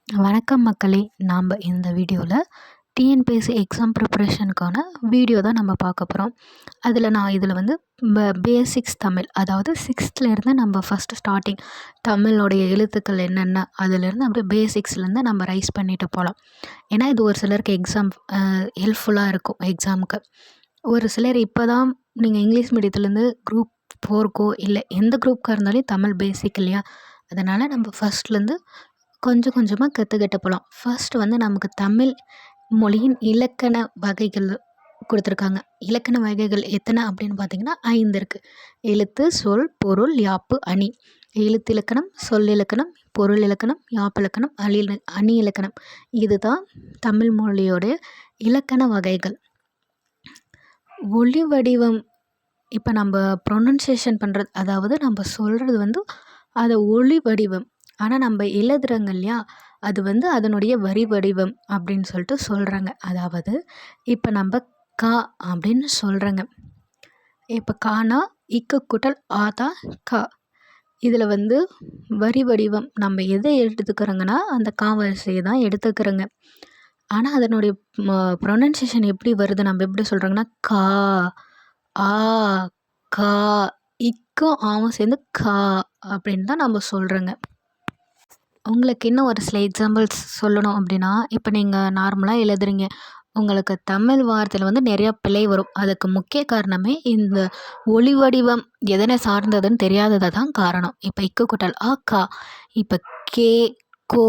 வணக்கம் மக்களே! நாம் இந்த வீடியோவில் டிஎன்பிஎஸ்சி எக்ஸாம் ப்ரிப்பரேஷனுக்கான வீடியோ தான் நம்ம பார்க்க போகிறோம். இதில் வந்து பேசிக்ஸ் தமிழ், அதாவது சிக்ஸ்த்துலேருந்து நம்ம ஃபஸ்ட்டு ஸ்டார்டிங் தமிழோடைய எழுத்துக்கள் என்னென்ன, அதிலேருந்து அப்படியே பேசிக்ஸ்லேருந்து நம்ம ரைஸ் பண்ணிட்டு போகலாம். ஏன்னா இது ஒரு சிலருக்கு எக்ஸாம் ஹெல்ப்ஃபுல்லாக இருக்கும். எக்ஸாமுக்கு ஒரு சிலர் இப்போ தான் நீங்கள் இங்கிலீஷ் மீடியத்துலேருந்து குரூப் 4க்கோ இல்லை எந்த குரூப்புக்காக இருந்தாலும் தமிழ் பேசிக் இல்லையா, அதனால் நம்ம ஃபஸ்ட்லேருந்து கொஞ்சம் கொஞ்சமாக கற்றுக்கிட்டு போகலாம். ஃபர்ஸ்ட் வந்து நமக்கு தமிழ் மொழியின் இலக்கண வகைகள் கொடுத்துருக்காங்க. இலக்கண வகைகள் எத்தனை அப்படின்னு பார்த்தீங்கன்னா 5 இருக்குது. எழுத்து, சொல், பொருள், யாப்பு, அணி. எழுத்து இலக்கணம், சொல் இலக்கணம், பொருள் இலக்கணம், யாப்பு இலக்கணம், அணி இலக்கணம். இதுதான் தமிழ் மொழியோடைய இலக்கண வகைகள். ஒலி வடிவம் இப்போ நம்ம ப்ரொனன்சியேஷன் பண்ணுறது, அதாவது நம்ம சொல்கிறது வந்து அதை ஒலி வடிவம். ஆனால் நம்ம எழுதுறோங்க இல்லையா, அது வந்து அதனுடைய வரி வடிவம் அப்படின்னு சொல்லிட்டு சொல்கிறாங்க. அதாவது இப்போ நம்ம கா அப்படின்னு சொல்கிறோங்க. இப்போ கானா இக்கு கூட்டல் ஆதா கா. இதில் வந்து வரி வடிவம் நம்ம எதை எடுத்துக்கிறோங்கன்னா அந்த கா வரிசையை தான் எடுத்துக்கிறோங்க. ஆனால் அதனுடைய ப்ரொனன்சியேஷன் எப்படி வருது, நம்ம எப்படி சொல்கிறோங்கன்னா கா, ஆ, கா, இக்கும் ஆவும் சேர்ந்து கா அப்படின்னு தான் நம்ம சொல்கிறோங்க. உங்களுக்கு இன்னும் ஒரு சில எக்ஸாம்பிள்ஸ் சொல்லணும் அப்படின்னா, இப்போ நீங்கள் நார்மலாக எழுதுறீங்க, உங்களுக்கு தமிழ் வார்த்தையில் வந்து நிறையா பிழை வரும். அதுக்கு முக்கிய காரணமே இந்த ஒலி வடிவம் எதனை சார்ந்ததுன்னு தெரியாதது தான் காரணம். இப்போ இக்கு கூட்டல் ஆ கா, இப்போ கே, கோ,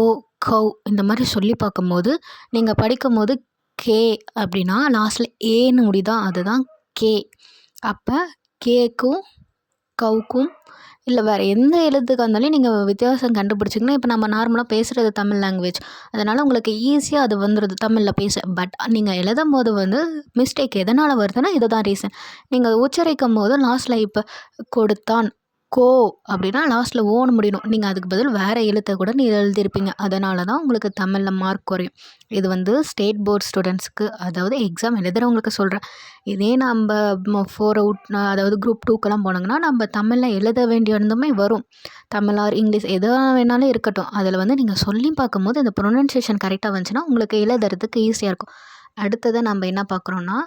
கௌ இந்த மாதிரி சொல்லி பார்க்கும்போது நீங்கள் படிக்கும்போது கே அப்படின்னா லாஸ்ட்டில் ஏன்னு முடிதான், அதுதான் கே. அப்போ கேக்கும் கவுக்கும் இல்லை வேறு எந்த எழுத்துக்காக இருந்தாலும் நீங்கள் வித்தியாசம் கண்டுபிடிச்சிங்கன்னா, இப்போ நம்ம நார்மலாக பேசுகிறது தமிழ் லாங்குவேஜ், அதனால் உங்களுக்கு ஈஸியாக அது வந்துடுது தமிழில் பேச. பட் நீங்கள் எழுதும் போது வந்து மிஸ்டேக் எதனால் வருதுன்னா இதுதான் ரீசன். நீங்கள் உச்சரிக்கும் போது லாஸ்ட்டில் இப்போ கொடுத்தான் கோ அப்படின்னா லாஸ்ட்டில் ஓன்னு முடியணும். நீங்கள் அதுக்கு பதில் வேறு எழுத்தை கூட நீங்கள் எழுதியிருப்பீங்க. அதனால தான் உங்களுக்கு தமிழில் மார்க் குறையும். இது வந்து ஸ்டேட் போர்ட் ஸ்டூடெண்ட்ஸ்க்கு, அதாவது எக்ஸாம் எழுதுகிறவங்களுக்கு சொல்கிறேன். இதே நம்ம 4 அவுட், அதாவது குரூப் 2க்கெல்லாம் போனாங்கன்னா நம்ம தமிழில் எழுத வேண்டியதுமே வரும். தமிழ் ஆர் இங்கிலீஷ் எது வேணாலும் இருக்கட்டும், அதில் வந்து நீங்கள் சொல்லி பார்க்கும்போது அந்த ப்ரொனன்சியேஷன் கரெக்டாக வந்துச்சுன்னா உங்களுக்கு எழுதுறதுக்கு ஈஸியாக இருக்கும். அடுத்தது நம்ம என்ன பார்க்குறோன்னா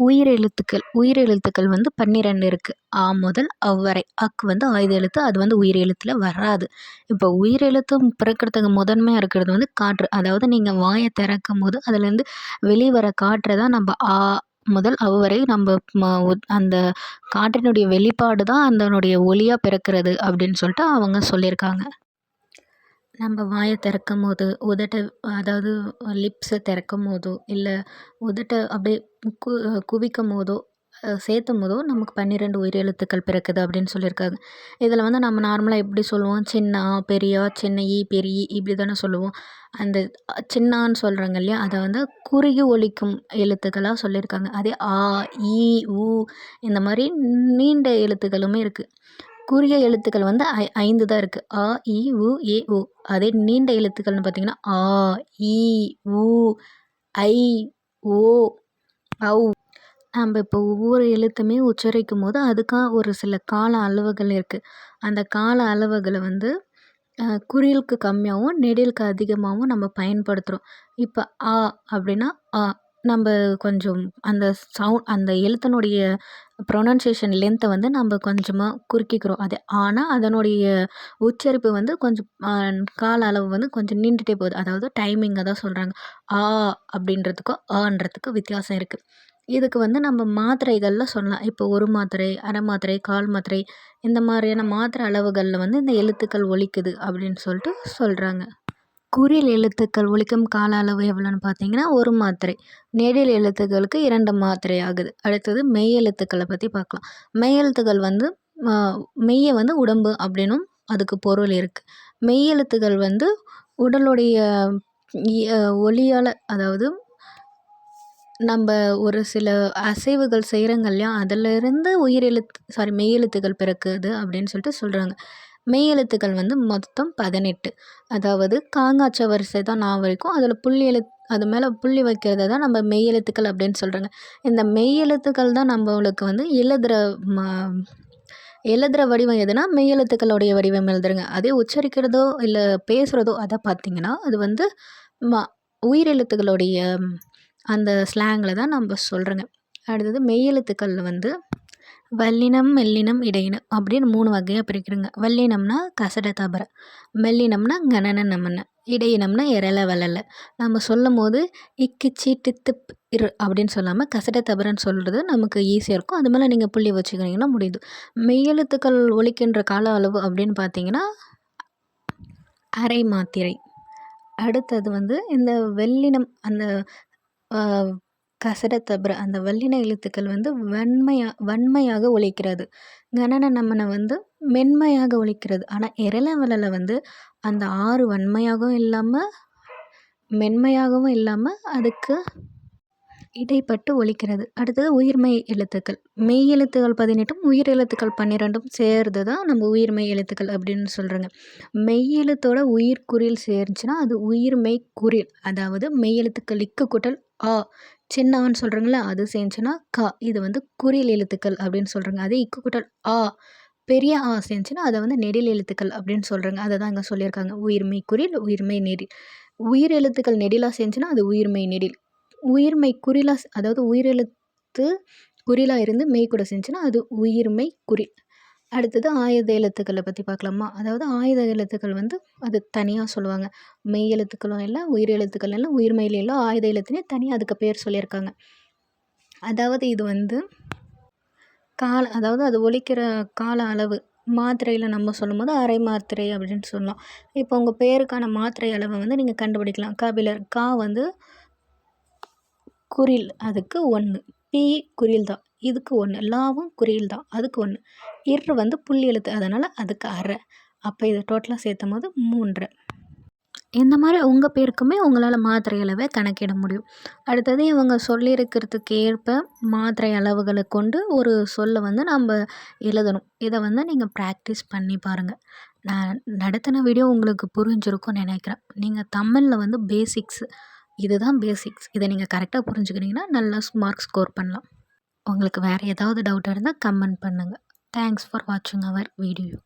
உயிரெழுத்துக்கள். உயிரெழுத்துக்கள் வந்து 12 இருக்குது. ஆ முதல் அவ் வரை. அக்கு வந்து ஆயுத எழுத்து, அது வந்து உயிரெழுத்தில் வராது. இப்போ உயிரெழுத்தும் பிறக்கிறதுக்கு முதன்மையாக இருக்கிறது வந்து காற்று. அதாவது நீங்கள் வாயை திறக்கும்போது அதுலேருந்து வெளிவர காற்றை தான் நம்ம ஆ முதல் அவ் வரை நம்ம அந்த காற்றினுடைய வெளிப்பாடு தான் அதனுடைய ஒலியாக பிறக்கிறது அப்படின்னு சொல்லிட்டு அவங்க சொல்லியிருக்காங்க. நம்ம வாயை திறக்கும்போது அதாவது லிப்ஸை திறக்கும்போதோ இல்லை உதட்டை அப்படியே குவிக்கும் போதோ சேர்த்தும் போதோ நமக்கு 12 உயிரெழுத்துக்கள் பிறக்குது அப்படின்னு சொல்லியிருக்காங்க. இதில் வந்து நம்ம நார்மலாக எப்படி சொல்லுவோம், சின்ன ஆ, பெரிய ஆ, சின்ன ஈ, பெரிய ஈ இப்படி தானே சொல்லுவோம். அந்த சின்னான்னு சொல்கிறாங்க இல்லையா, அதை வந்து குறுகி ஒலிக்கும் எழுத்துக்களாக சொல்லியிருக்காங்க. அதே ஆ, ஈ, ஊ இந்த மாதிரி நீண்ட எழுத்துக்களுமே இருக்குது. குறுகிய எழுத்துக்கள் வந்து 5 தான் இருக்குது. அ, இ, உ, ஏ, ஓ. அதே நீண்ட எழுத்துக்கள்னு பார்த்தீங்கன்னா ஆ, ஈ, ஊ, ஐ, ஓ, ஔ. நம்ம இப்போ ஒவ்வொரு எழுத்துமே உச்சரிக்கும் போது அதுக்காக ஒரு சில கால அளவுகள் இருக்குது. அந்த கால அளவுகளை வந்து குறிலுக்கு கம்மியாகவும் நெடிலுக்கு அதிகமாகவும் நம்ம பயன்படுத்துகிறோம். இப்போ ஆ அப்படின்னா ஆ, நம்ம கொஞ்சம் அந்த அந்த எழுத்தினுடைய ப்ரொனன்சியேஷன் லென்த்தை வந்து நம்ம கொஞ்சமாக குறுக்கிக்கிறோம். அது ஆனால் அதனுடைய உச்சரிப்பு வந்து கொஞ்சம் கால அளவு வந்து கொஞ்சம் நீண்டுகிட்டே போகுது. அதாவது டைமிங்கை தான் சொல்கிறாங்க. ஆ அப்படின்றதுக்கும் ஆன்றதுக்கும் வித்தியாசம் இருக்குது. இதுக்கு வந்து நம்ம மாத்திரைகளில் சொல்லலாம். இப்போ ஒரு மாத்திரை, அரை மாத்திரை, கால் மாத்திரை இந்த மாதிரியான மாத்திரை அளவுகளில் வந்து இந்த எழுத்துக்கள் ஒலிக்குது அப்படின்னு சொல்லிட்டு சொல்கிறாங்க. குறில் எழுத்துக்கள் ஒலிக்கும் கால அளவு எவ்வளோன்னு பார்த்தீங்கன்னா 1 மாத்திரை. நெடில் எழுத்துக்களுக்கு 2 மாத்திரை ஆகுது. அடுத்தது மெய் எழுத்துக்களை பற்றி பார்க்கலாம். மெய் எழுத்துக்கள் வந்து மெய்யை வந்து உடம்பு அப்படின்னும் அதுக்கு பொருள் இருக்குது. மெய் எழுத்துக்கள் வந்து உடலுடைய ஒலியால், அதாவது நம்ம ஒரு சில அசைவுகள் செய்கிறோங்க இல்லையா, அதிலிருந்து மெய் எழுத்துக்கள் பிறக்குது அப்படின்னு சொல்லிட்டு சொல்கிறாங்க. மெய் எழுத்துக்கள் வந்து மொத்தம் 18. அதாவது காங்காட்ச வரிசை தான் நான் வரைக்கும், அதில் அது மேலே புள்ளி வைக்கிறத தான் நம்ம மெய் எழுத்துக்கள் அப்படின்னு சொல்கிறாங்க. இந்த மெய் எழுத்துக்கள் தான் நம்மளுக்கு வந்து எழுதுகிற எழுதுகிற வடிவம் எதுனா மெய்யெழுத்துக்களுடைய வடிவம் எழுதுறங்க. அதே உச்சரிக்கிறதோ இல்லை பேசுகிறதோ அதை பார்த்தீங்கன்னா அது வந்து ம உயிரெழுத்துக்களுடைய அந்த ஸ்லாங்கில் தான் நம்ம சொல்கிறோங்க. அடுத்தது மெய்யெழுத்துக்களில் வந்து வல்லினம், மெல்லினம், இடையினம் அப்படின்னு 3 வகையாக பிரிக்கிறோங்க. வல்லினம்னா கசட தபற, மெல்லினம்னா கணன நமன, இடையினம்னா எரல வளல. நம்ம சொல்லும்போது இக்கு சீட்டு திப் இரு அப்படின்னு சொல்லாமல் கசட தபறன்னு சொல்கிறது நமக்கு ஈஸியாக இருக்கும். அது மேலே நீங்கள் புள்ளி வச்சுக்கினீங்கன்னா முடியுது. மெய்யெழுத்துக்கள் ஒலிக்கின்ற கால அளவு அப்படின்னு பார்த்தீங்கன்னா அரை மாத்திரை. அடுத்தது வந்து இந்த வெல்லினம் அந்த கசட தபற அந்த வல்லின எழுத்துக்கள் வந்து வன்மையாக ஒலிக்கிறது. கணன நமன வந்து மென்மையாக ஒலிக்கிறது. ஆனால் எரல வளல வந்து அந்த 6 வன்மையாகவும் இல்லாமல் மென்மையாகவும் இல்லாமல் அதுக்கு இடைப்பட்டு ஒலிக்கிறது. அடுத்தது உயிர்மெய் எழுத்துக்கள். மெய் எழுத்துக்கள் 18ம் உயிர் எழுத்துக்கள் 12ம் சேர்ந்து தான் நம்ம உயிர்மெய் எழுத்துக்கள் அப்படின்னு சொல்கிறோங்க. மெய் எழுத்தோட உயிர் குறில் சேர்ந்துச்சுன்னா அது உயிர்மெய் குறில். அதாவது மெய் எழுத்துக்கள் இக்கு கூட்டல் ஆ சின்ன ஆன்னு சொல்கிறோங்களா அது சேர்ந்துச்சுன்னா கா. இது வந்து குறில் எழுத்துக்கள் அப்படின்னு சொல்கிறோங்க. அதே இக்கு கூட்டல் ஆ பெரிய ஆ சேர்ந்துச்சுன்னா அதை வந்து நெடில் எழுத்துக்கள் அப்படின்னு சொல்கிறோங்க. அதை தான் இங்கே சொல்லியிருக்காங்க. உயிர்மெய் குறில், உயிர்மெய் நெடில். உயிர் எழுத்துக்கள் நெடிலாக சேர்ந்துச்சுன்னா அது உயிர்மெய் நெடில். உயிர்மெய் குறிலா அதாவது உயிரெழுத்து குறிலா இருந்து மெய் கூட செஞ்சுன்னா அது உயிர்மெய் குறில். அடுத்தது ஆயுத எழுத்துக்களை பற்றி பார்க்கலாமா? அதாவது ஆயுத எழுத்துக்கள் வந்து அது தனியாக சொல்லுவாங்க. மெய் எழுத்துக்களும் இல்லை, உயிர் எழுத்துக்கள் இல்லை, உயிர்மெயில் இல்லை, ஆயுத எழுத்துனே தனியாக அதுக்கு பேர் சொல்லியிருக்காங்க. அதாவது இது வந்து அதாவது அது ஒலிக்கிற கால அளவு மாத்திரையில் நம்ம சொல்லும்போது அரை மாத்திரை அப்படின்னு சொல்லலாம். இப்போ உங்கள் பேருக்கான மாத்திரை அளவை வந்து நீங்கள் கண்டுபிடிக்கலாம். கபிலர் கா வந்து குறில் அதுக்கு 1, பி குறில் தான் இதுக்கு 1, லாவும் குறில் தான் அதுக்கு 1, வந்து புள்ளி எழுத்து அதனால் அதுக்கு அரை. அப்போ இது டோட்டலாக சேர்த்தும் போது 3. இந்த மாதிரி உங்கள் பேருக்குமே உங்களால் மாத்திரை அளவை கணக்கிட முடியும். அடுத்தது இவங்க சொல்லியிருக்கிறதுக்கு ஏற்ப மாத்திரை அளவுகளை கொண்டு ஒரு சொல்லை வந்து நம்ம எழுதணும். இதை வந்து நீங்கள் ப்ராக்டிஸ் பண்ணி பாருங்கள். நான் நடத்தின வீடியோ உங்களுக்கு புரிஞ்சிருக்கும்னு நினைக்கிறேன். நீங்கள் தமிழில் வந்து பேசிக்ஸ் இதுதான் பேசிக்ஸ். இதை நீங்கள் கரெக்டாக புரிஞ்சுக்கிட்டிங்கன்னா நல்லா மார்க் ஸ்கோர் பண்ணலாம். உங்களுக்கு வேறு ஏதாவது டவுட் இருந்தால் கமெண்ட் பண்ணுங்கள். தேங்க்ஸ் ஃபார் வாட்சிங் அவர் வீடியோ.